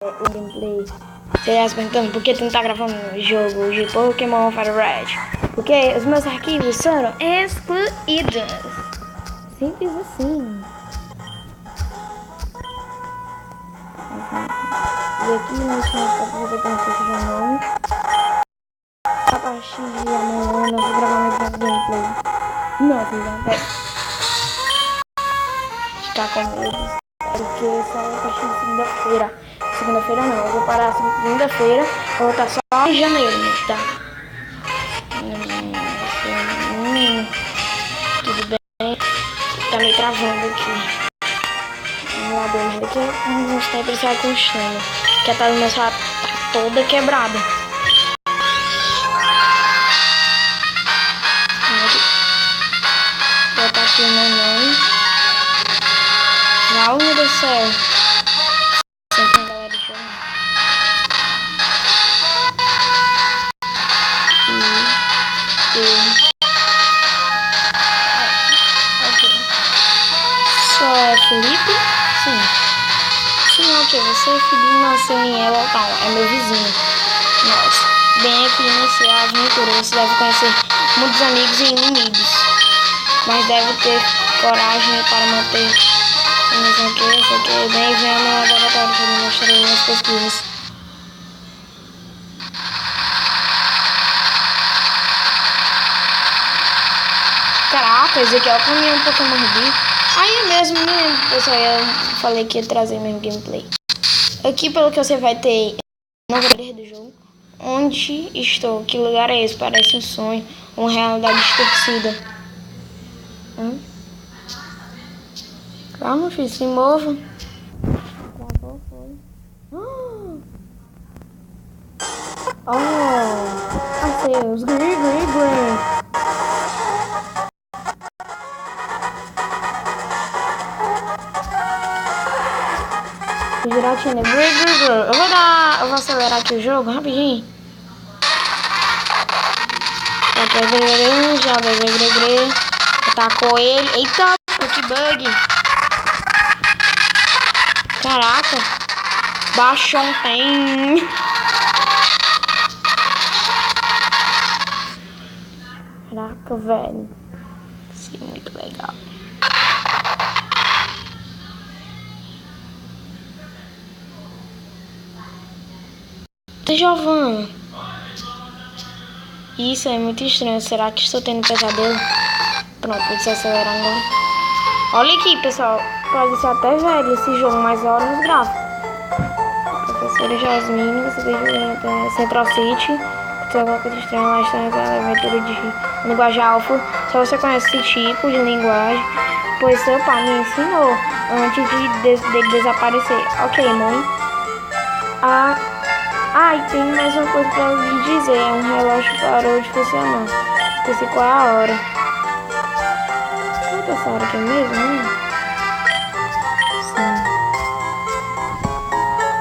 o gameplay. Você está se perguntando por que tu não tá gravando um jogo de Pokémon Fire Red? Porque os meus arquivos foram excluídos. Simples assim. E aqui no canal para você conhecer já não. A partir de amanhã eu vou gravar mais um gameplay. Não, filha, vai ficar com medo. Porque só a partir de segunda-feira. Segunda-feira não, eu vou parar segunda-feira. Eu vou estar só em janeiro, tá? Tudo bem. Tá meio travando aqui. Vamos lá, dois. Daqui a uns tempos sai constando. Que a tela do meu celular tá toda quebrada. Vou botar aqui o meu nome. Meu Deus do céu. Sempre a galera jogando. Só é Felipe? Sim. Sim, ok. Você é Felipe, nasceu em local. É meu vizinho. Nossa. Bem aqui iniciar a aventura. Você deve conhecer muitos amigos e inimigos. Mas deve ter coragem para manter. Isso aqui, bem vendo no laboratório que eu mostrei nas pesquisas. Caraca, esse aqui é o caminhão Pokémon Ruby. Aí é mesmo, né, pessoal? Eu falei que ia trazer mesmo gameplay. Aqui, pelo que você vai ter nova do jogo. Onde estou? Que lugar é esse? Parece um sonho, uma realidade distorcida. Calma, filho, se mova. Travou, foi. Achei os green. Giratina, eu vou acelerar aqui o jogo rapidinho. Joga, atacou ele. Eita, que bug. Caraca, baixou um tem. Caraca, velho. Isso é muito legal. Giovana. Isso é muito estranho. Será que estou tendo pesadelo? Pronto, vou desacelerar agora. Olha aqui, pessoal. Pode ser até velho esse jogo, mas olha os gráficos. Professora Jasmine, você veio Central City. Tem alguma coisa estranha lá, estranha a aventura de linguagem alfa. Só você conhece esse tipo de linguagem, pois seu pai me ensinou antes dele desaparecer. Ok, mãe. E tem mais uma coisa pra lhe dizer. Um relógio parou de funcionar. Esqueci qual é a hora. Será que essa hora aqui é mesmo, né? Sim.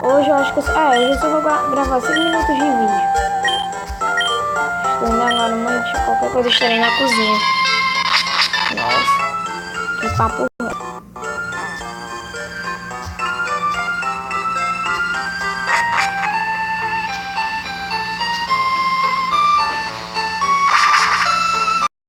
Hoje eu acho que hoje eu só vou gravar 5 minutos de vídeo. Estou indo agora, mãe. Qualquer coisa estarei na cozinha. Nossa, que papo.